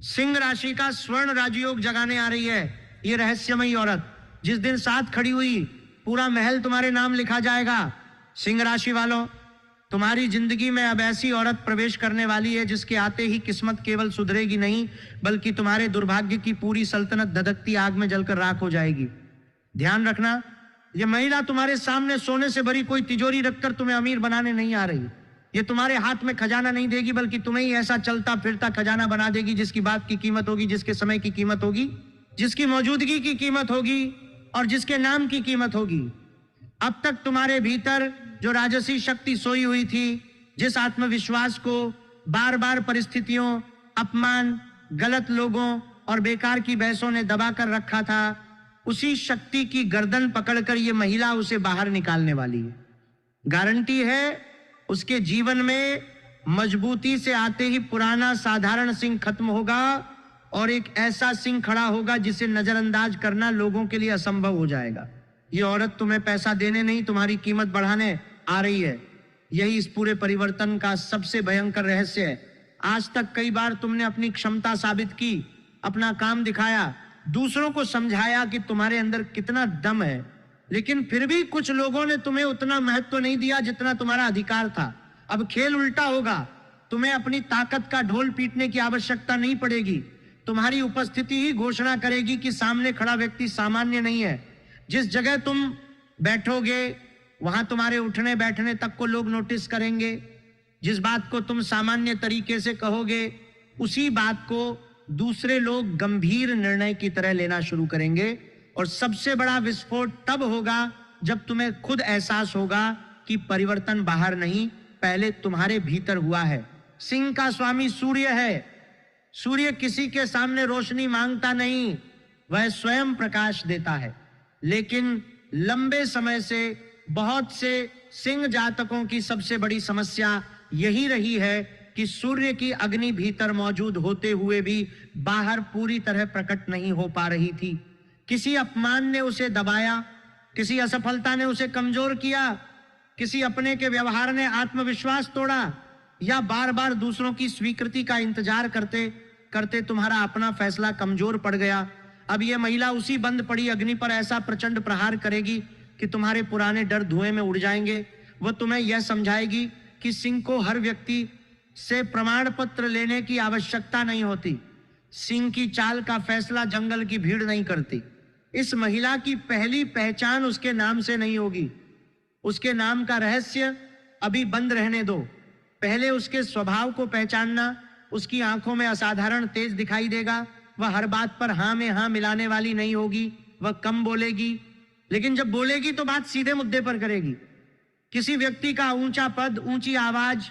सिंह राशि का स्वर्ण राजयोग जगाने आ रही है ये रहस्यमयी औरत। जिस दिन साथ खड़ी हुई पूरा महल तुम्हारे नाम लिखा जाएगा। सिंह राशि वालों, तुम्हारी जिंदगी में अब ऐसी औरत प्रवेश करने वाली है जिसके आते ही किस्मत केवल सुधरेगी नहीं बल्कि तुम्हारे दुर्भाग्य की पूरी सल्तनत धधकती आग में जलकर राख हो जाएगी। ध्यान रखना, ये महिला तुम्हारे सामने सोने से भरी कोई तिजोरी रखकर तुम्हें अमीर बनाने नहीं आ रही। ये तुम्हारे हाथ में खजाना नहीं देगी बल्कि तुम्हें ही ऐसा चलता फिरता खजाना बना देगी जिसकी बात की कीमत होगी, जिसके समय की कीमत होगी, जिसकी मौजूदगी की कीमत होगी और जिसके नाम की कीमत होगी। अब तक तुम्हारे भीतर जो राजसी शक्ति सोई हुई थी, जिस आत्मविश्वास को बार बार परिस्थितियों, अपमान, गलत लोगों और बेकार की बहसों ने दबाकर रखा था, उसी शक्ति की गर्दन पकड़कर ये महिला उसे बाहर निकालने वाली है। गारंटी है उसके जीवन में मजबूती से आते ही पुराना साधारण सिंह खत्म होगा और एक ऐसा सिंह खड़ा होगा जिसे नजरअंदाज करना लोगों के लिए असंभव हो जाएगा। ये औरत तुम्हें पैसा देने नहीं, तुम्हारी कीमत बढ़ाने आ रही है। यही इस पूरे परिवर्तन का सबसे भयंकर रहस्य है। आज तक कई बार तुमने अपनी क्षमता साबित की, अपना काम दिखाया, दूसरों को समझाया कि तुम्हारे अंदर कितना दम है, लेकिन फिर भी कुछ लोगों ने तुम्हें उतना महत्व नहीं दिया जितना तुम्हारा अधिकार था। अब खेल उल्टा होगा। तुम्हें अपनी ताकत का ढोल पीटने की आवश्यकता नहीं पड़ेगी। तुम्हारी उपस्थिति ही घोषणा करेगी कि सामने खड़ा व्यक्ति सामान्य नहीं है। जिस जगह तुम बैठोगे वहां तुम्हारे उठने बैठने तक को लोग नोटिस करेंगे। जिस बात को तुम सामान्य तरीके से कहोगे उसी बात को दूसरे लोग गंभीर निर्णय की तरह लेना शुरू करेंगे। और सबसे बड़ा विस्फोट तब होगा जब तुम्हें खुद एहसास होगा कि परिवर्तन बाहर नहीं, पहले तुम्हारे भीतर हुआ है। सिंह का स्वामी सूर्य है। सूर्य किसी के सामने रोशनी मांगता नहीं, वह स्वयं प्रकाश देता है। लेकिन लंबे समय से बहुत से सिंह जातकों की सबसे बड़ी समस्या यही रही है कि सूर्य की अग्नि भीतर मौजूद होते हुए भी बाहर पूरी तरह प्रकट नहीं हो पा रही थी। किसी अपमान ने उसे दबाया, किसी असफलता ने उसे कमजोर किया, किसी अपने के व्यवहार ने आत्मविश्वास तोड़ा, या बार बार दूसरों की स्वीकृति का इंतजार करते करते तुम्हारा अपना फैसला कमजोर पड़ गया। अब ये महिला उसी बंद पड़ी अग्नि पर ऐसा प्रचंड प्रहार करेगी कि तुम्हारे पुराने डर धुएं में उड़ जाएंगे। वह तुम्हें यह समझाएगी कि सिंह को हर व्यक्ति से प्रमाण पत्र लेने की आवश्यकता नहीं होती। सिंह की चाल का फैसला जंगल की भीड़ नहीं करती। इस महिला की पहली पहचान उसके नाम से नहीं होगी। उसके नाम का रहस्य अभी बंद रहने दो। पहले उसके स्वभाव को पहचानना। उसकी आंखों में असाधारण तेज दिखाई देगा। वह हर बात पर हाँ में हाँ मिलाने वाली नहीं होगी। वह कम बोलेगी, लेकिन जब बोलेगी तो बात सीधे मुद्दे पर करेगी। किसी व्यक्ति का ऊंचा पद, ऊंची आवाज,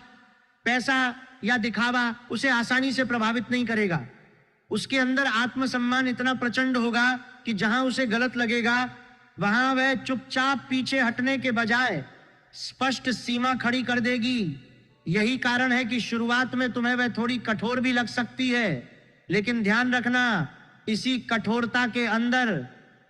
पैसा या दिखावा उसे आसानी से प्रभावित नहीं करेगा। उसके अंदर आत्मसम्मान इतना प्रचंड होगा कि जहां उसे गलत लगेगा वहां वह चुपचाप पीछे हटने के बजाय स्पष्ट सीमा खड़ी कर देगी। यही कारण है कि शुरुआत में तुम्हें वह थोड़ी कठोर भी लग सकती है, लेकिन ध्यान रखना, इसी कठोरता के अंदर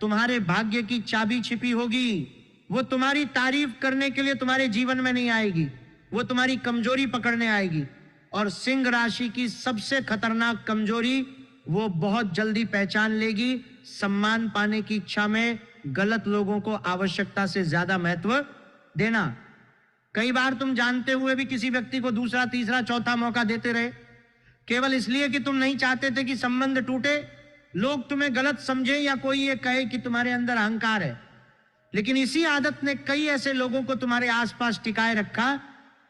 तुम्हारे भाग्य की चाबी छिपी होगी। वो तुम्हारी तारीफ करने के लिए तुम्हारे जीवन में नहीं आएगी, वो तुम्हारी कमजोरी पकड़ने आएगी। और सिंह राशि की सबसे खतरनाक कमजोरी वो बहुत जल्दी पहचान लेगी। सम्मान पाने की इच्छा में गलत लोगों को आवश्यकता से ज्यादा महत्व देना। कई बार तुम जानते हुए भी किसी व्यक्ति को दूसरा, तीसरा, चौथा मौका देते रहे, केवल इसलिए कि तुम नहीं चाहते थे कि संबंध टूटे, लोग तुम्हें गलत समझे या कोई ये कहे कि तुम्हारे अंदर अहंकार है। लेकिन इसी आदत ने कई ऐसे लोगों को तुम्हारे आसपास टिकाए रखा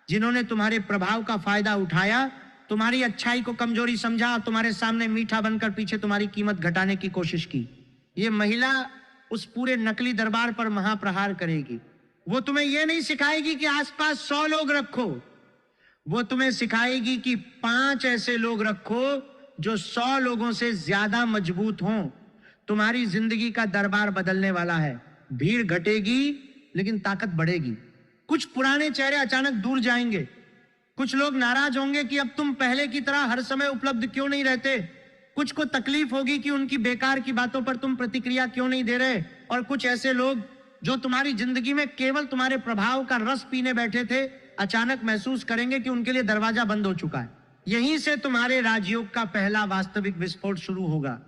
जिन्होंने तुम्हारे प्रभाव का फायदा उठाया, तुम्हारी अच्छाई को कमजोरी समझा और तुम्हारे सामने मीठा बनकर पीछे तुम्हारी कीमत घटाने की कोशिश की। ये महिला उस पूरे नकली दरबार पर महाप्रहार करेगी। वो तुम्हें यह नहीं सिखाएगी कि आसपास 100 लोग रखो, वो तुम्हें सिखाएगी कि 5 ऐसे लोग रखो जो 100 लोगों से ज्यादा मजबूत हों। तुम्हारी जिंदगी का दरबार बदलने वाला है। भीड़ घटेगी लेकिन ताकत बढ़ेगी। कुछ पुराने चेहरे अचानक दूर जाएंगे। कुछ लोग नाराज होंगे कि अब तुम पहले की तरह हर समय उपलब्ध क्यों नहीं रहते। कुछ को तकलीफ होगी कि उनकी बेकार की बातों पर तुम प्रतिक्रिया क्यों नहीं दे रहे। और कुछ ऐसे लोग जो तुम्हारी जिंदगी में केवल तुम्हारे प्रभाव का रस पीने बैठे थे, अचानक महसूस करेंगे कि उनके लिए दरवाजा बंद हो चुका है। यहीं से तुम्हारे राजयोग का पहला वास्तविक विस्फोट शुरू होगा।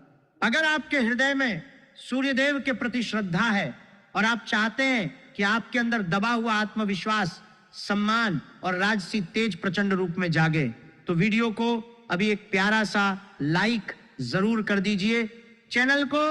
अगर आपके हृदय में सूर्यदेव के प्रति श्रद्धा है और आप चाहते हैं कि आपके अंदर दबा हुआ आत्मविश्वास, सम्मान और राजसी तेज प्रचंड रूप में जागे, तो वीडियो को अभी एक प्यारा सा लाइक जरूर कर दीजिए, चैनल को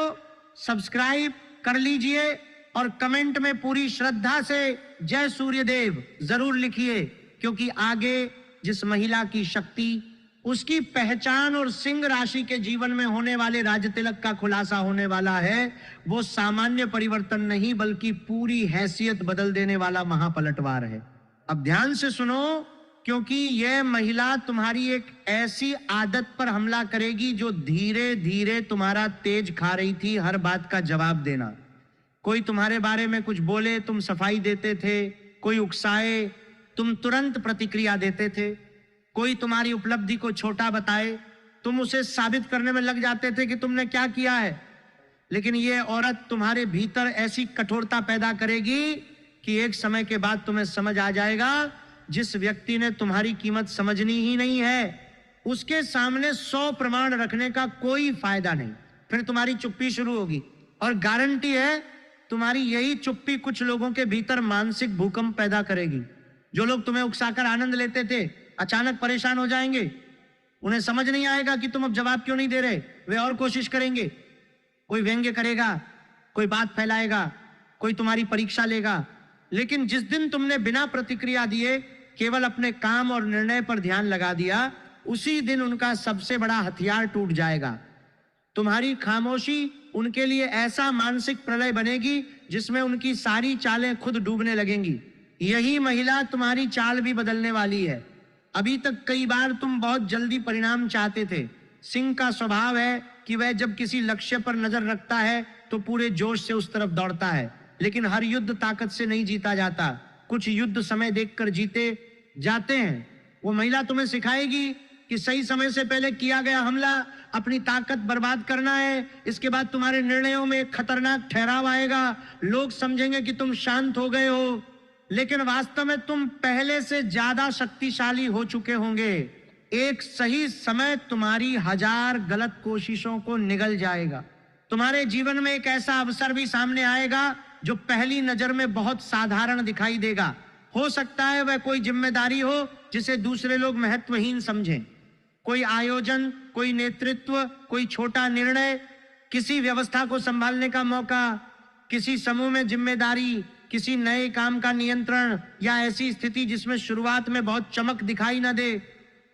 सब्सक्राइब कर लीजिए और कमेंट में पूरी श्रद्धा से जय सूर्यदेव जरूर लिखिए, क्योंकि आगे जिस महिला की शक्ति, उसकी पहचान और सिंह राशि के जीवन में होने वाले राजतिलक का खुलासा होने वाला है, वो सामान्य परिवर्तन नहीं बल्कि पूरी हैसियत बदल देने वाला महापलटवार है। अब ध्यान से सुनो, क्योंकि यह महिला तुम्हारी एक ऐसी आदत पर हमला करेगी जो धीरे धीरे तुम्हारा तेज खा रही थी हर बात का जवाब देना। कोई तुम्हारे बारे में कुछ बोले, तुम सफाई देते थे, कोई उकसाए, तुम तुरंत प्रतिक्रिया देते थे, कोई तुम्हारी उपलब्धि को छोटा बताए, तुम उसे साबित करने में लग जाते थे कि तुमने क्या किया है। लेकिन ये औरत तुम्हारे भीतर ऐसी कठोरता पैदा करेगी कि एक समय के बाद तुम्हें समझ आ जाएगा, जिस व्यक्ति ने तुम्हारी कीमत समझनी ही नहीं है, उसके सामने 100 प्रमाण रखने का कोई फायदा नहीं। फिर तुम्हारी चुप्पी शुरू होगी और गारंटी है तुम्हारी यही चुप्पी कुछ लोगों के भीतर मानसिक भूकंप पैदा करेगी। जो लोग तुम्हें उकसाकर आनंद लेते थे अचानक परेशान हो जाएंगे, उन्हें समझ नहीं आएगा कि तुम अब जवाब क्यों नहीं दे रहे, वे और कोशिश करेंगे। कोई व्यंग्य करेगा, कोई बात फैलाएगा, कोई तुम्हारी परीक्षा लेगा। लेकिन जिस दिन तुमने बिना प्रतिक्रिया दिए केवल अपने काम और निर्णय पर ध्यान लगा दिया, उसी दिन उनका सबसे बड़ा हथियार टूट जाएगा। तुम्हारी खामोशी उनके लिए ऐसा मानसिक प्रलय बनेगी जिसमें उनकी सारी चालें खुद डूबने लगेंगी। यही महिला तुम्हारी चाल भी बदलने वाली है। अभी तक कई बार तुम बहुत जल्दी परिणाम चाहते थे। सिंह का स्वभाव है कि वह जब किसी लक्ष्य पर नजर रखता है तो पूरे जोश से उस तरफ दौड़ता है, लेकिन हर युद्ध ताकत से नहीं जीता जाता, कुछ युद्ध समय देखकर जीते जाते हैं। वो महिला तुम्हें सिखाएगी कि सही समय से पहले किया गया हमला अपनी ताकत बर्बाद करना है। इसके बाद तुम्हारे निर्णयों में एक खतरनाक ठहराव आएगा। लोग समझेंगे कि तुम शांत हो गए हो, लेकिन वास्तव में तुम पहले से ज्यादा शक्तिशाली हो चुके होंगे। एक सही समय तुम्हारी 1000 गलत कोशिशों को निगल जाएगा। तुम्हारे जीवन में एक ऐसा अवसर भी सामने आएगा जो पहली नजर में बहुत साधारण दिखाई देगा। हो सकता है वह कोई जिम्मेदारी हो जिसे दूसरे लोग महत्वहीन समझें, कोई आयोजन, कोई नेतृत्व, कोई छोटा निर्णय, किसी व्यवस्था को संभालने का मौका, किसी समूह में जिम्मेदारी, किसी नए काम का नियंत्रण, या ऐसी स्थिति जिसमें शुरुआत में बहुत चमक दिखाई न दे।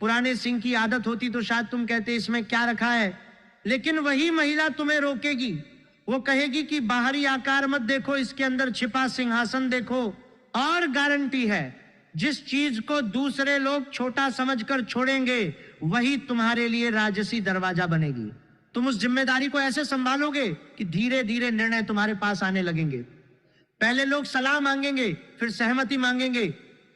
पुराने सिंह की आदत होती तो शायद तुम कहते इसमें क्या रखा है, लेकिन वही महिला तुम्हें रोकेगी। वो कहेगी कि बाहरी आकार मत देखो, इसके अंदर छिपा सिंहासन देखो। और गारंटी है जिस चीज को दूसरे लोग छोटा समझकर छोड़ेंगे वही तुम्हारे लिए राजसी दरवाजा बनेगी। तुम उस जिम्मेदारी को ऐसे संभालोगे कि धीरे धीरे निर्णय तुम्हारे पास आने लगेंगे। पहले लोग सलाह मांगेंगे, फिर सहमति मांगेंगे,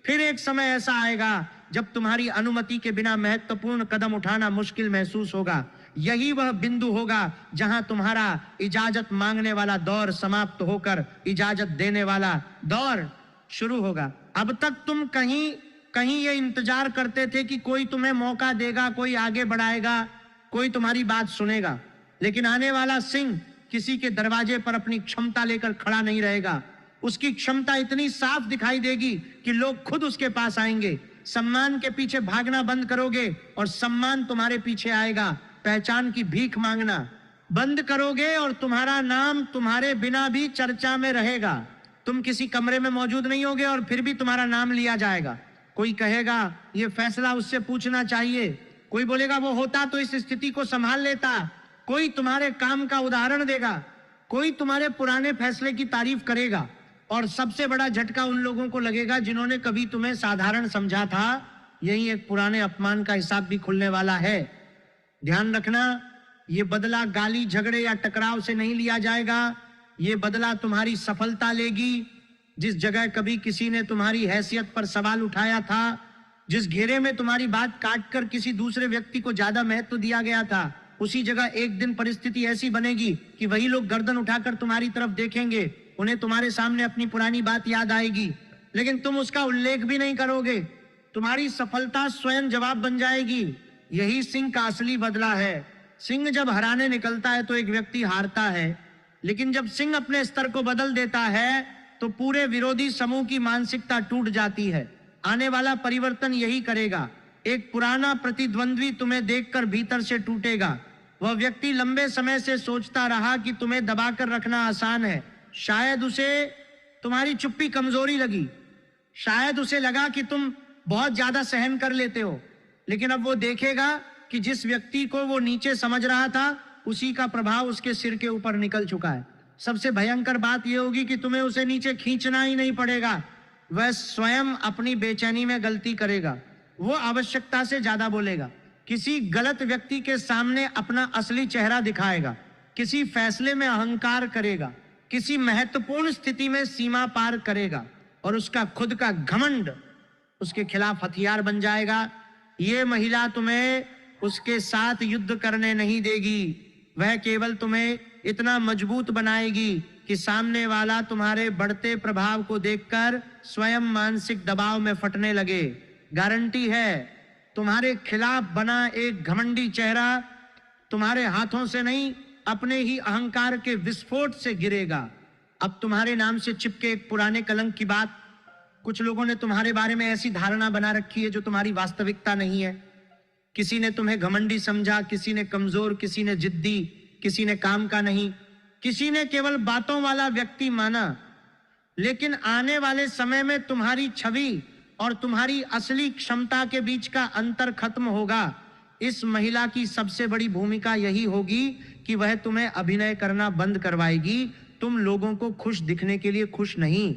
फिर एक समय ऐसा आएगा जब तुम्हारी अनुमति के बिना महत्वपूर्ण कदम उठाना मुश्किल महसूस होगा। यही वह बिंदु होगा जहां तुम्हारा इजाजत मांगने वाला दौर समाप्त होकर इजाजत देने वाला दौर शुरू होगा। अब तक तुम कहीं कहीं ये इंतजार करते थे कि कोई तुम्हें मौका देगा, कोई आगे बढ़ाएगा, कोई तुम्हारी बात सुनेगा, लेकिन आने वाला सिंह किसी के दरवाजे पर अपनी क्षमता लेकर खड़ा नहीं रहेगा। उसकी क्षमता इतनी साफ दिखाई देगी कि लोग खुद उसके पास आएंगे। सम्मान के पीछे भागना बंद करोगे और सम्मान तुम्हारे पीछे आएगा। पहचान की भीख मांगना बंद करोगे और तुम्हारा नाम तुम्हारे बिना भी चर्चा में रहेगा। तुम किसी कमरे में मौजूद नहीं होगे और फिर भी तुम्हारा नाम लिया जाएगा। कोई कहेगा ये फैसला उससे पूछना चाहिए, कोई बोलेगा वो होता तो इस स्थिति को संभाल लेता, कोई तुम्हारे काम का उदाहरण देगा, कोई तुम्हारे पुराने फैसले की तारीफ करेगा। और सबसे बड़ा झटका उन लोगों को लगेगा जिन्होंने कभी तुम्हें साधारण समझा था। यही एक पुराने अपमान का हिसाब भी खुलने वाला है। ध्यान रखना, ये बदला गाली, झगड़े या टकराव से नहीं लिया जाएगा। ये बदला तुम्हारी सफलता लेगी। जिस जगह कभी किसी ने तुम्हारी हैसियत पर सवाल उठाया था, जिस घेरे में तुम्हारी बात काटकर किसी दूसरे व्यक्ति को ज्यादा महत्व दिया गया था, उसी जगह एक दिन परिस्थिति ऐसी बनेगी कि वही लोग गर्दन उठाकर तुम्हारी तरफ देखेंगे। उन्हें तुम्हारे सामने अपनी पुरानी बात याद आएगी, लेकिन तुम उसका उल्लेख भी नहीं करोगे। तुम्हारी सफलता स्वयं जवाब बन जाएगी। यही सिंह का असली बदला है। सिंह जब हराने निकलता है तो एक व्यक्ति हारता है, लेकिन जब सिंह अपने स्तर को बदल देता है तो पूरे विरोधी समूह की मानसिकता टूट जाती है। आने वाला परिवर्तन यही करेगा। एक पुराना प्रतिद्वंद्वी तुम्हें देखकर भीतर से टूटेगा। वह व्यक्ति लंबे समय से सोचता रहा कि तुम्हें दबाकर रखना आसान है। शायद उसे तुम्हारी चुप्पी कमजोरी लगी, शायद उसे लगा कि तुम बहुत ज्यादा सहन कर लेते हो, लेकिन अब वो देखेगा कि जिस व्यक्ति को वो नीचे समझ रहा था उसी का प्रभाव उसके सिर के ऊपर निकल चुका है। सबसे भयंकर बात यह होगी कि तुम्हें उसे नीचे खींचना ही नहीं पड़ेगा, वह स्वयं अपनी बेचैनी में गलती करेगा। वो आवश्यकता से ज्यादा बोलेगा, किसी गलत व्यक्ति के सामने अपना असली चेहरा दिखाएगा, किसी फैसले में अहंकार करेगा, किसी महत्वपूर्ण स्थिति में सीमा पार करेगा और उसका खुद का घमंड उसके खिलाफ हथियार बन जाएगा। ये महिला तुम्हें उसके साथ युद्ध करने नहीं देगी, वह केवल तुम्हें इतना मजबूत बनाएगी कि सामने वाला तुम्हारे बढ़ते प्रभाव को देखकर स्वयं मानसिक दबाव में फटने लगे। गारंटी है, तुम्हारे खिलाफ बना एक घमंडी चेहरा तुम्हारे हाथों से नहीं, अपने ही अहंकार के विस्फोट से गिरेगा। अब तुम्हारे नाम से चिपके एक पुराने कलंक की बात, कुछ लोगों ने तुम्हारे बारे में ऐसी धारणा बना रखी है जो तुम्हारी वास्तविकता नहीं है। किसी ने तुम्हें घमंडी समझा, किसी ने कमजोर, किसी ने जिद्दी, किसी ने काम का नहीं, किसी ने केवल बातों वाला व्यक्ति माना। लेकिन आने वाले समय में तुम्हारी छवि और तुम्हारी असली क्षमता के बीच का अंतर खत्म होगा। इस महिला की सबसे बड़ी भूमिका यही होगी कि वह तुम्हें अभिनय करना बंद करवाएगी। तुम लोगों को खुश दिखने के लिए खुश नहीं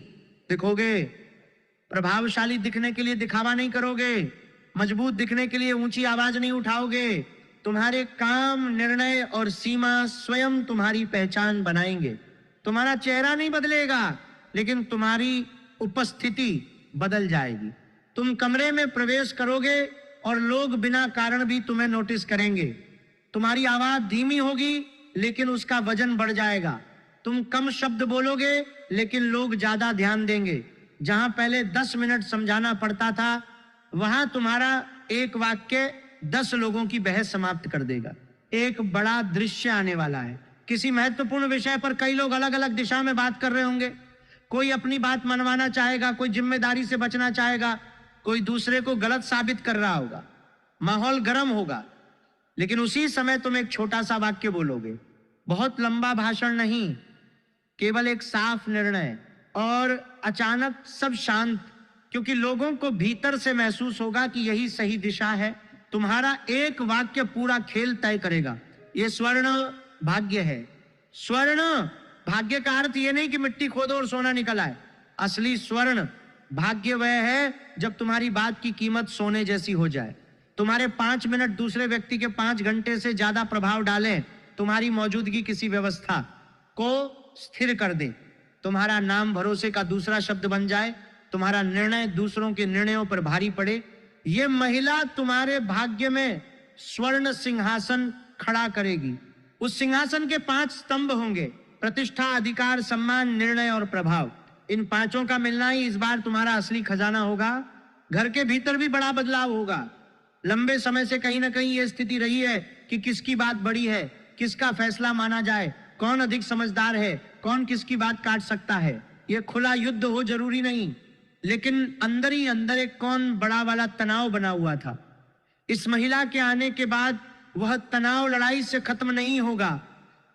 दिखोगे, प्रभावशाली दिखने के लिए दिखावा नहीं करोगे, मजबूत दिखने के लिए ऊंची आवाज नहीं उठाओगे। तुम्हारे काम, निर्णय और सीमा स्वयं तुम्हारी पहचान बनाएंगे। तुम्हारा चेहरा नहीं बदलेगा, लेकिन तुम्हारी उपस्थिति बदल जाएगी। तुम कमरे में प्रवेश करोगे और लोग बिना कारण भी तुम्हें नोटिस करेंगे। तुम्हारी आवाज धीमी होगी, लेकिन उसका वजन बढ़ जाएगा। तुम कम शब्द बोलोगे, लेकिन लोग ज्यादा ध्यान देंगे। जहां पहले 10 मिनट समझाना पड़ता था, वहां तुम्हारा एक वाक्य 10 लोगों की बहस समाप्त कर देगा। एक बड़ा दृश्य आने वाला है। किसी महत्वपूर्ण विषय पर कई लोग अलग अलग दिशा में बात कर रहे होंगे। कोई अपनी बात मनवाना चाहेगा, कोई जिम्मेदारी से बचना चाहेगा, कोई दूसरे को गलत साबित कर रहा होगा। माहौल गर्म होगा, लेकिन उसी समय तुम एक छोटा सा वाक्य बोलोगे। बहुत लंबा भाषण नहीं, केवल एक साफ निर्णय, और अचानक सब शांत, क्योंकि लोगों को भीतर से महसूस होगा कि यही सही दिशा है। तुम्हारा एक वाक्य पूरा खेल तय करेगा। यह स्वर्ण भाग्य है। स्वर्ण भाग्य का अर्थ यह नहीं कि मिट्टी खोदो और सोना निकल आए। असली स्वर्ण भाग्य वह है जब तुम्हारी बात की कीमत सोने जैसी हो जाए। तुम्हारे 5 मिनट दूसरे व्यक्ति के 5 घंटे से ज्यादा प्रभाव डालें। तुम्हारी मौजूदगी किसी व्यवस्था को स्थिर कर दे। तुम्हारा नाम भरोसे का दूसरा शब्द बन जाए। तुम्हारा निर्णय दूसरों के निर्णयों पर भारी पड़े। यह महिला तुम्हारे भाग्य में स्वर्ण सिंहासन खड़ा करेगी। उस सिंहासन के 5 स्तंभ होंगे: प्रतिष्ठा, अधिकार, सम्मान, निर्णय और प्रभाव। इन 5 का मिलना ही इस बार तुम्हारा असली खजाना होगा। घर के भीतर भी बड़ा बदलाव होगा। लंबे समय से कहीं ना कहीं यह स्थिति रही है कि किसकी बात बड़ी है, किसका फैसला माना जाए, कौन अधिक समझदार है, कौन किसकी बात काट सकता है। यह खुला युद्ध हो जरूरी नहीं, लेकिन अंदर ही अंदर एक कौन बड़ा वाला तनाव बना हुआ था। इस महिला के आने के बाद वह तनाव लड़ाई से खत्म नहीं होगा,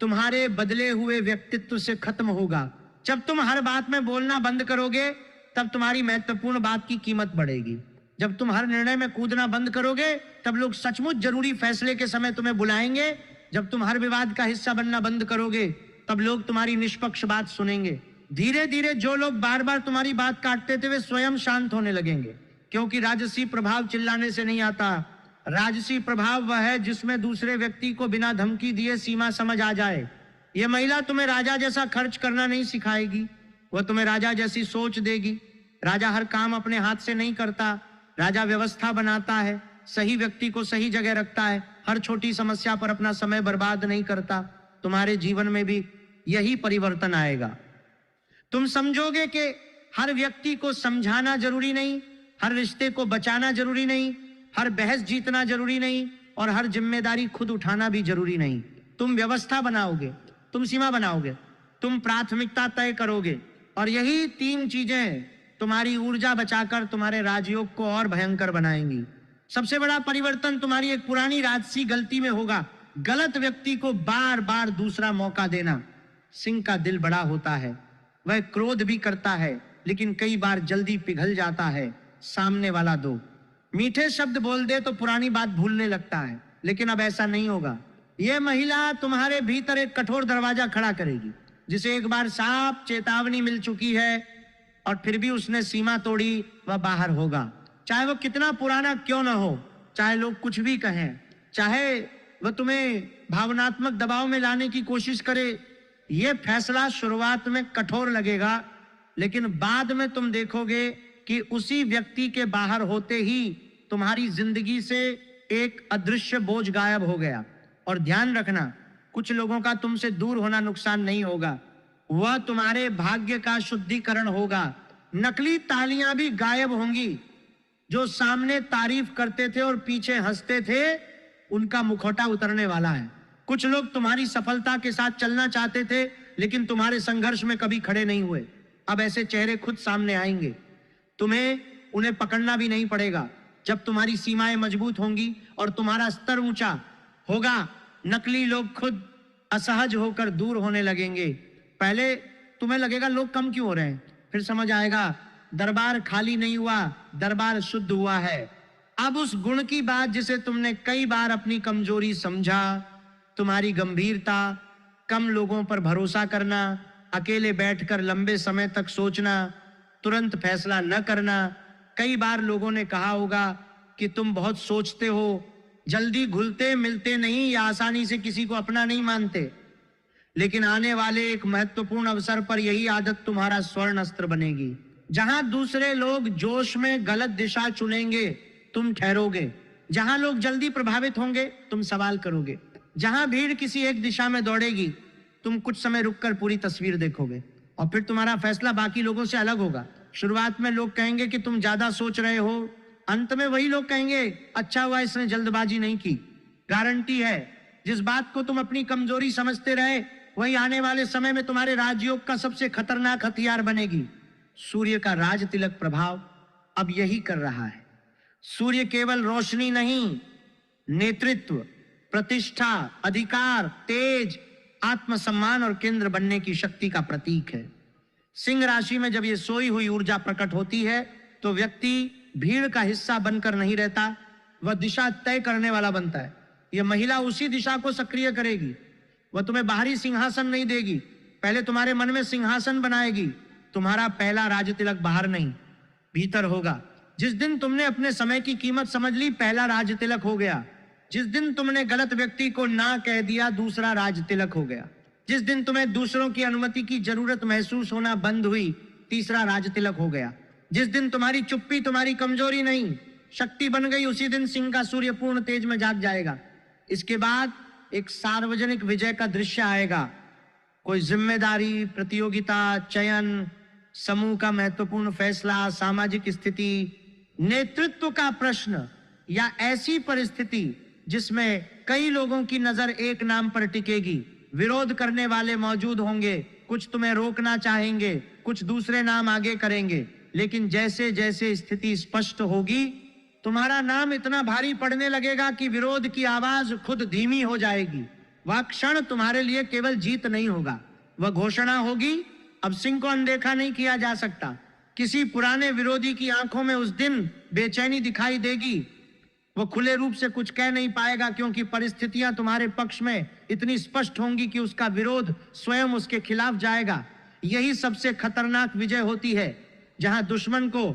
तुम्हारे बदले हुए व्यक्तित्व से खत्म होगा। जब तुम हर बात में बोलना बंद करोगे, तब तुम्हारी महत्वपूर्ण बात की कीमत बढ़ेगी। जब तुम हर निर्णय में कूदना बंद करोगे, तब लोग सचमुच जरूरी फैसले के समय तुम्हें बुलाएंगे। जब तुम हर विवाद का हिस्सा बनना बंद करोगे, तब लोग तुम्हारी निष्पक्ष बात सुनेंगे। धीरे धीरे जो लोग बार बार तुम्हारी बात काटते थे, वे स्वयं शांत होने लगेंगे, क्योंकि राजसी प्रभाव चिल्लाने से नहीं आता। राजसी प्रभाव वह है जिसमें दूसरे व्यक्ति को बिना धमकी दिए सीमा समझ आ जाए। यह महिला तुम्हें राजा जैसा खर्च करना नहीं सिखाएगी, वह तुम्हें राजा जैसी सोच देगी। राजा हर काम अपने हाथ से नहीं करता, राजा व्यवस्था बनाता है, सही व्यक्ति को सही जगह रखता है, हर छोटी समस्या पर अपना समय बर्बाद नहीं करता। तुम्हारे जीवन में भी यही परिवर्तन आएगा। तुम समझोगे कि हर व्यक्ति को समझाना जरूरी नहीं, हर रिश्ते को बचाना जरूरी नहीं, हर बहस जीतना जरूरी नहीं, और हर जिम्मेदारी खुद उठाना भी जरूरी नहीं। तुम व्यवस्था बनाओगे, तुम सीमा बनाओगे, तुम प्राथमिकता तय करोगे, और यही 3 चीजें तुम्हारी ऊर्जा बचाकर तुम्हारे राजयोग को और भयंकर बनाएंगी। सबसे बड़ा परिवर्तन तुम्हारी एक पुरानी राजसी गलती में होगा, गलत व्यक्ति को बार बार दूसरा मौका देना। सिंह का दिल बड़ा होता है, वह क्रोध भी करता है, लेकिन कई बार जल्दी पिघल जाता है। सामने वाला दो मीठे शब्द बोल दे तो पुरानी बात भूलने लगता है, लेकिन अब ऐसा नहीं होगा। यह महिला तुम्हारे भीतर एक कठोर दरवाजा खड़ा करेगी, जिसे एक बार साफ चेतावनी मिल चुकी है और फिर भी उसने सीमा तोड़ी, वह बाहर होगा। चाहे वो कितना पुराना क्यों न हो, चाहे लोग कुछ भी कहें, चाहे वह तुम्हें भावनात्मक दबाव में लाने की कोशिश करे। यह फैसला शुरुआत में कठोर लगेगा, लेकिन बाद में तुम देखोगे कि उसी व्यक्ति के बाहर होते ही तुम्हारी जिंदगी से एक अदृश्य बोझ गायब हो गया। और ध्यान रखना, कुछ लोगों का तुमसे दूर होना नुकसान नहीं होगा, वह तुम्हारे भाग्य का शुद्धिकरण होगा। नकली तालियां भी गायब होंगी। जो सामने तारीफ करते थे और पीछे हंसते थे, उनका मुखौटा उतरने वाला है। कुछ लोग तुम्हारी सफलता के साथ चलना चाहते थे, लेकिन तुम्हारे संघर्ष में कभी खड़े नहीं हुए। अब ऐसे चेहरे खुद सामने आएंगे। तुम्हें उन्हें पकड़ना भी नहीं पड़ेगा। जब तुम्हारी सीमाएं मजबूत होंगी और तुम्हारा स्तर ऊंचा होगा, नकली लोग खुद असहज होकर दूर होने लगेंगे। पहले तुम्हें लगेगा लोग कम क्यों हो रहे हैं, फिर समझ आएगा दरबार खाली नहीं हुआ, दरबार शुद्ध हुआ है। अब उस गुण की बात जिसे तुमने कई बार अपनी कमजोरी समझा, तुम्हारी गंभीरता, कम लोगों पर भरोसा करना, अकेले बैठकर लंबे समय तक सोचना, तुरंत फैसला न करना। कई बार लोगों ने कहा होगा कि तुम बहुत सोचते हो, जल्दी घुलते मिलते नहीं या आसानी से किसी को अपना नहीं मानते। लेकिन आने वाले एक महत्वपूर्ण अवसर पर यही आदत तुम्हारा स्वर्ण अस्त्र बनेगी। जहां दूसरे लोग जोश में गलत दिशा चुनेंगे, तुम ठहरोगे। जहां लोग जल्दी प्रभावित होंगे, तुम सवाल करोगे। जहां भीड़ किसी एक दिशा में दौड़ेगी, तुम कुछ समय रुककर पूरी तस्वीर देखोगे, और फिर तुम्हारा फैसला बाकी लोगों से अलग होगा। शुरुआत में लोग कहेंगे कि तुम ज्यादा सोच रहे हो, अंत में वही लोग कहेंगे अच्छा हुआ इसने जल्दबाजी नहीं की। गारंटी है, जिस बात को तुम अपनी कमजोरी समझते रहे, वही आने वाले समय में तुम्हारे राजयोग का सबसे खतरनाक हथियार बनेगी। सूर्य का राज तिलक प्रभाव अब यही कर रहा है। सूर्य केवल रोशनी नहीं, नेतृत्व, प्रतिष्ठा, अधिकार, तेज, आत्मसम्मान और केंद्र बनने की शक्ति का प्रतीक है। सिंह राशि में जब ये सोई हुई ऊर्जा प्रकट होती है, तो व्यक्ति भीड़ का हिस्सा बनकर नहीं रहता, वह दिशा तय करने वाला बनता है। यह महिला उसी दिशा को सक्रिय करेगी। वह तुम्हें बाहरी सिंहासन नहीं देगी, पहले तुम्हारे मन में सिंहासन बनाएगी। तुम्हारा पहला राज तिलक बाहर नहीं, भीतर होगा। जिस दिन तुमने अपने समय की कीमत समझ ली, पहला राज तिलक हो गया। जिस दिन तुमने गलत व्यक्ति को ना कह दिया, दूसरा राज तिलक हो गया। जिस दिन तुम्हें दूसरों की अनुमति की जरूरत महसूस होना बंद हुई, तीसरा राज तिलक हो गया। जिस दिन तुम्हारी चुप्पी तुम्हारी कमजोरी नहीं, शक्ति बन गई, उसी दिन सिंह का सूर्य पूर्ण तेज में जाग जाएगा। इसके बाद एक सार्वजनिक विजय का दृश्य आएगा। कोई जिम्मेदारी, प्रतियोगिता, चयन, समूह का महत्वपूर्ण फैसला, सामाजिक स्थिति, नेतृत्व का प्रश्न, या ऐसी परिस्थिति जिसमें कई लोगों की नजर एक नाम पर टिकेगी। विरोध करने वाले मौजूद होंगे, कुछ तुम्हें रोकना चाहेंगे, कुछ दूसरे नाम आगे करेंगे, लेकिन जैसे जैसे स्थिति स्पष्ट होगी, तुम्हारा नाम इतना भारी पड़ने लगेगा कि विरोध की आवाज खुद धीमी हो जाएगी। वह क्षण तुम्हारे लिए केवल जीत नहीं होगा, वह घोषणा होगी। अब सिंह को अनदेखा नहीं किया जा सकता। किसी पुराने विरोधी की आंखों में उस दिन बेचैनी दिखाई देगी। वह खुले रूप से कुछ कह नहीं पाएगा, क्योंकि परिस्थितियां तुम्हारे पक्ष में इतनी स्पष्ट होंगी कि उसका विरोध स्वयं उसके खिलाफ जाएगा। यही सबसे खतरनाक विजय होती है, जहां दुश्मन को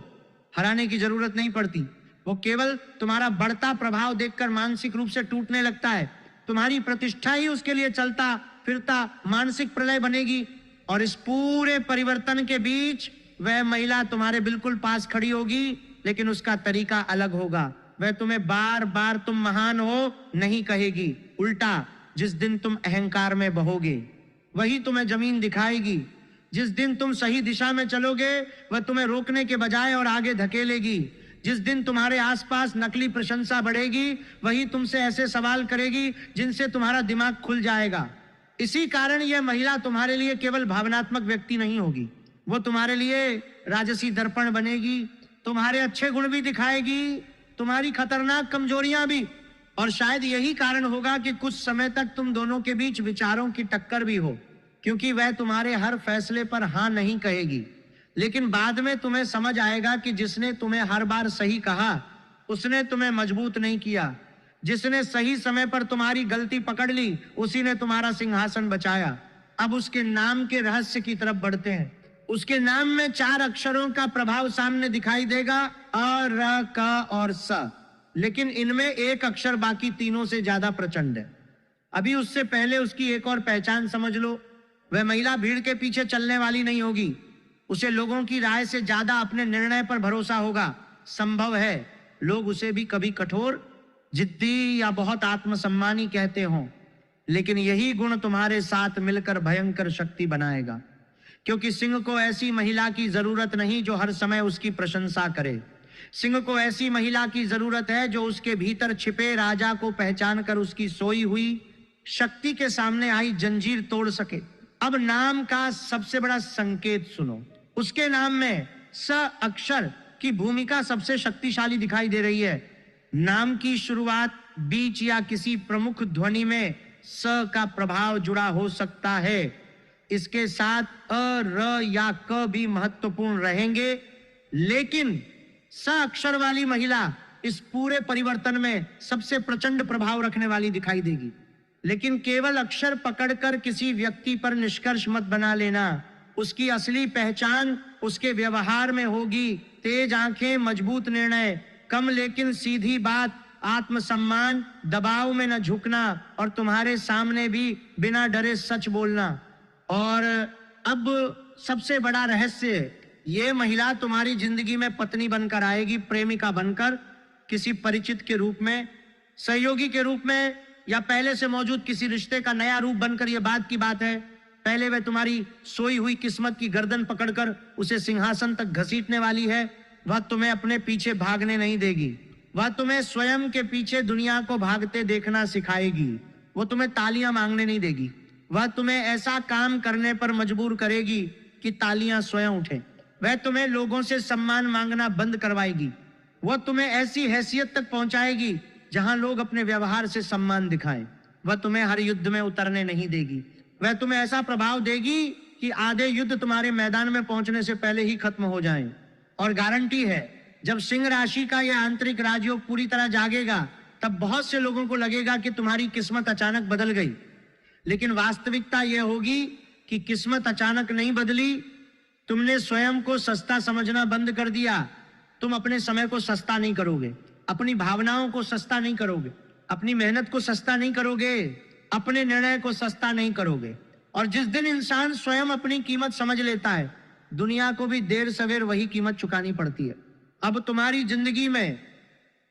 हराने की जरूरत नहीं पड़ती। वो केवल तुम्हारा बढ़ता प्रभाव देखकर मानसिक रूप से टूटने लगता है। तुम्हारी प्रतिष्ठा ही उसके लिए चलता फिरता मानसिक प्रलय बनेगी। और इस पूरे परिवर्तन के बीच वह महिला तुम्हारे बिल्कुल पास खड़ी होगी, लेकिन उसका तरीका अलग होगा। वह तुम्हें बार बार तुम महान हो नहीं कहेगी, उल्टा जिस दिन तुम अहंकार में बहोगे, वही तुम्हें जमीन दिखाएगी। जिस दिन तुम सही दिशा में चलोगे, वह तुम्हें रोकने के बजाय और आगे धकेलेगी। जिस दिन तुम्हारे आसपास नकली प्रशंसा बढ़ेगी, वही तुमसे ऐसे सवाल करेगी जिनसे तुम्हारा दिमाग खुल जाएगा। इसी कारण यह महिला तुम्हारे लिए केवल भावनात्मक व्यक्ति नहीं होगी, वो तुम्हारे लिए राजसी दर्पण बनेगी, तुम्हारे अच्छे गुण भी दिखाएगी, तुम्हारी खतरनाक कमजोरियां भी। और शायद यही कारण होगा कि कुछ समय तक तुम दोनों के बीच विचारों की टक्कर भी हो, क्योंकि वह तुम्हारे हर फैसले पर हाँ नहीं कहेगी। लेकिन बाद में तुम्हें समझ आएगा कि जिसने तुम्हें हर बार सही कहा, उसने तुम्हें मजबूत नहीं किया। जिसने सही समय पर तुम्हारी गलती पकड़ ली, उसी ने तुम्हारा सिंहासन बचाया। अब उसके नाम के रहस्य की तरफ बढ़ते हैं। उसके नाम में 4 अक्षरों का प्रभाव सामने दिखाई देगा, अ, र, क और स। लेकिन इनमें एक अक्षर बाकी तीनों से ज्यादा प्रचंड है। अभी उससे पहले उसकी एक और पहचान समझ लो। वह महिला भीड़ के पीछे चलने वाली नहीं होगी। उसे लोगों की राय से ज्यादा अपने निर्णय पर भरोसा होगा। संभव है लोग उसे भी कभी कठोर, जिद्दी या बहुत आत्मसम्मानी कहते हों, लेकिन यही गुण तुम्हारे साथ मिलकर भयंकर शक्ति बनाएगा। क्योंकि सिंह को ऐसी महिला की जरूरत नहीं जो हर समय उसकी प्रशंसा करे। सिंह को ऐसी महिला की जरूरत है जो उसके भीतर छिपे राजा को पहचान कर उसकी सोई हुई शक्ति के सामने आई जंजीर तोड़ सके। अब नाम का सबसे बड़ा संकेत सुनो। उसके नाम में स अक्षर की भूमिका सबसे शक्तिशाली दिखाई दे रही है। नाम की शुरुआत, बीच या किसी प्रमुख ध्वनि में स का प्रभाव जुड़ा हो सकता है। इसके साथ अ, र या क भी महत्वपूर्ण रहेंगे, लेकिन स अक्षर वाली महिला इस पूरे परिवर्तन में सबसे प्रचंड प्रभाव रखने वाली दिखाई देगी। लेकिन केवल अक्षर पकड़कर किसी व्यक्ति पर निष्कर्ष मत बना लेना। उसकी असली पहचान उसके व्यवहार में होगी। तेज आंखें, मजबूत निर्णय, कम लेकिन सीधी बात, आत्मसम्मान, दबाव में न झुकना और तुम्हारे सामने भी बिना डरे सच बोलना। और अब सबसे बड़ा रहस्य, ये महिला तुम्हारी जिंदगी में पत्नी बनकर आएगी, प्रेमिका बनकर, किसी परिचित के रूप में, सहयोगी के रूप में, या पहले से मौजूद किसी रिश्ते का नया रूप बनकर। यह बात की बात है, पहले वह तुम्हारी सोई हुई किस्मत की गर्दन पकड़कर उसे सिंहासन तक घसीटने वाली है। वह तुम्हें अपने पीछे भागने नहीं देगी। वह तुम्हें स्वयं के पीछे दुनिया को भागते देखना सिखाएगी। वो तुम्हें तालियां मांगने नहीं देगी। वह तुम्हें ऐसा काम करने पर मजबूर करेगी कि तालियां स्वयं उठे। वह तुम्हें लोगों से सम्मान मांगना बंद करवाएगी। वह तुम्हें ऐसी हैसियत तक पहुंचाएगी जहां लोग अपने व्यवहार से सम्मान दिखाएं। वह तुम्हें हर युद्ध में उतरने नहीं देगी। वह तुम्हें ऐसा प्रभाव देगी कि आधे युद्ध तुम्हारे मैदान में पहुंचने से पहले ही खत्म हो जाएं। और गारंटी है, जब सिंह राशि का यह आंतरिक राजयोग पूरी तरह जागेगा, तब बहुत से लोगों को लगेगा कि तुम्हारी किस्मत अचानक बदल गई। लेकिन वास्तविकता यह होगी कि किस्मत अचानक नहीं बदली। तुमने स्वयं को सस्ता समझना बंद कर दिया। तुम अपने समय को सस्ता नहीं करोगे, अपनी भावनाओं को सस्ता नहीं करोगे, अपनी मेहनत को सस्ता नहीं करोगे, अपने निर्णय को सस्ता नहीं करोगे। और जिस दिन इंसान स्वयं अपनी कीमत समझ लेता है, दुनिया को भी देर सवेर वही कीमत चुकानी पड़ती है। अब तुम्हारी जिंदगी में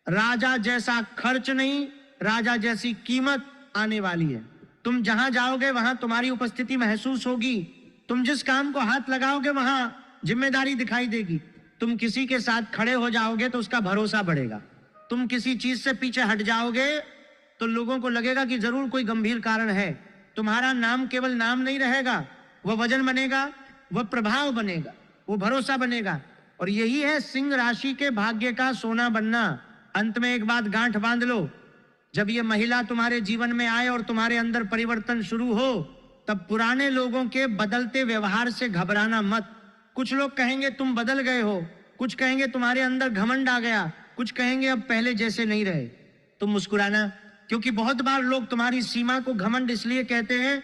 राजा जैसा खर्च नहीं, राजा जैसी कीमत आने वाली है। तुम जहां जाओगे वहां तुम्हारी उपस्थिति महसूस होगी। तुम जिस काम को हाथ लगाओगे वहां जिम्मेदारी दिखाई देगी। तुम किसी के साथ खड़े हो जाओगे तो उसका भरोसा बढ़ेगा। तुम किसी चीज से पीछे हट जाओगे तो लोगों को लगेगा कि जरूर कोई गंभीर कारण है। तुम्हारा नाम केवल नाम नहीं रहेगा, वह वजन बनेगा, वह प्रभाव बनेगा, वो भरोसा बनेगा। और यही है सिंह राशि के भाग्य का सोना बनना। अंत में एक बात गांठ बांध लो, जब ये महिला तुम्हारे जीवन में आए और तुम्हारे अंदर परिवर्तन शुरू हो, तब पुराने लोगों के बदलते व्यवहार से घबराना मत। कुछ लोग कहेंगे तुम बदल गए हो, कुछ कहेंगे तुम्हारे अंदर घमंड आ गया, कुछ कहेंगे अब पहले जैसे नहीं रहे। तुम मुस्कुराना, क्योंकि बहुत बार लोग तुम्हारी सीमा को घमंड इसलिए कहते हैं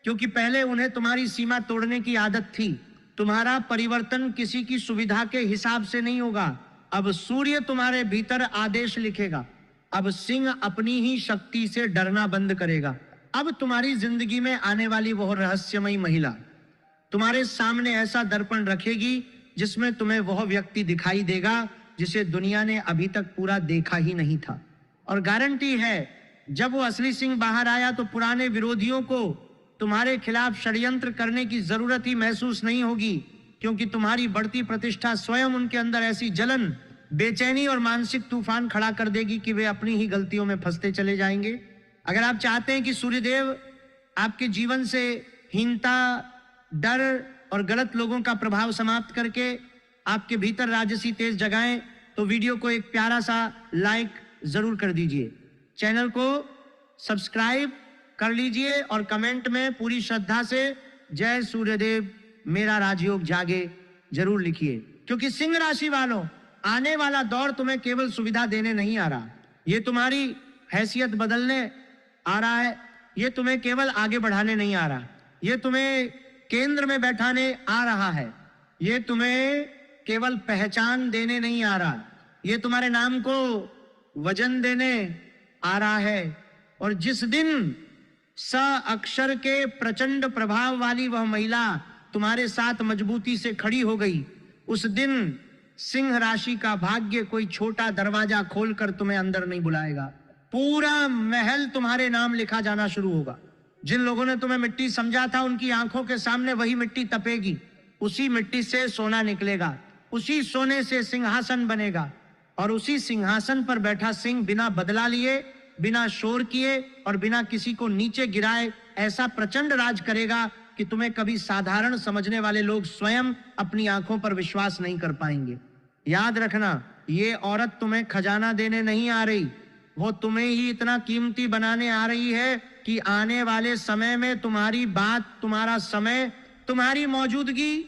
क्योंकि पहले उन्हें तुम्हारी सीमा तोड़ने की आदत थी। तुम्हारा परिवर्तन किसी की सुविधा के हिसाब से नहीं होगा। अब सूर्य तुम्हारे भीतर आदेश लिखेगा। अब सिंह अपनी ही शक्ति से डरना बंद करेगा। अब तुम्हारी जिंदगी में आने वाली वह रहस्यमयी महिला तुम्हारे सामने ऐसा दर्पण रखेगी जिसमें तुम्हें वह व्यक्ति दिखाई देगा जिसे दुनिया ने अभी तक पूरा देखा ही नहीं था। और गारंटी है, जब वो असली सिंह बाहर आया तो पुराने विरोधियों को तुम्हारे खिलाफ षड्यंत्र करने की जरूरत ही महसूस नहीं होगी, क्योंकि तुम्हारी बढ़ती प्रतिष्ठा स्वयं उनके अंदर ऐसी जलन बेचैनी और मानसिक तूफान खड़ा कर देगी कि वे अपनी ही गलतियों में फंसते चले जाएंगे। अगर आप चाहते हैं कि सूर्यदेव आपके जीवन से हीनता, डर और गलत लोगों का प्रभाव समाप्त करके आपके भीतर राजसी तेज जगाएं, तो वीडियो को एक प्यारा सा लाइक जरूर कर दीजिए, चैनल को सब्सक्राइब कर लीजिए और कमेंट में पूरी श्रद्धा से जय सूर्यदेव मेरा राजयोग जागे जरूर लिखिए। क्योंकि सिंह राशि वालों, आने वाला दौर तुम्हें केवल सुविधा देने नहीं आ रहा, ये तुम्हारी हैसियत बदलने आ रहा है। ये तुम्हें केवल आगे बढ़ाने नहीं आ रहा, ये तुम्हें केंद्र में बैठाने आ रहा है। ये तुम्हें केवल पहचान देने नहीं आ रहा, ये तुम्हारे नाम को वजन देने आ रहा है। और जिस दिन स अक्षर के प्रचंड प्रभाव वाली वह महिला तुम्हारे साथ मजबूती से खड़ी हो गई, उस दिन सिंह राशि का भाग्य कोई छोटा दरवाजा खोलकर तुम्हें अंदर नहीं बुलाएगा, पूरा महल तुम्हारे नाम लिखा जाना शुरू होगा। जिन लोगों ने तुम्हें मिट्टी समझा था, उनकी आंखों के सामने वही मिट्टी तपेगी, उसी मिट्टी से सोना निकलेगा, उसी सोने से सिंहासन बनेगा और उसी सिंहासन पर बैठा सिंह बिना बदला लिए, बिना शोर किए और बिना किसी को नीचे गिराए ऐसा प्रचंड राज करेगा कि तुम्हें कभी साधारण समझने वाले लोग स्वयं अपनी आंखों पर विश्वास नहीं कर पाएंगे। याद रखना, ये औरत तुम्हें खजाना देने नहीं आ रही, वो तुम्हें ही इतना कीमती बनाने आ रही है कि आने वाले समय में तुम्हारी बात, तुम्हारा समय, तुम्हारी मौजूदगी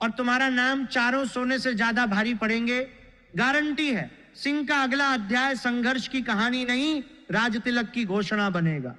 और तुम्हारा नाम चारों सोने से ज्यादा भारी पड़ेंगे। गारंटी है, सिंह का अगला अध्याय संघर्ष की कहानी नहीं, राजतिलक की घोषणा बनेगा।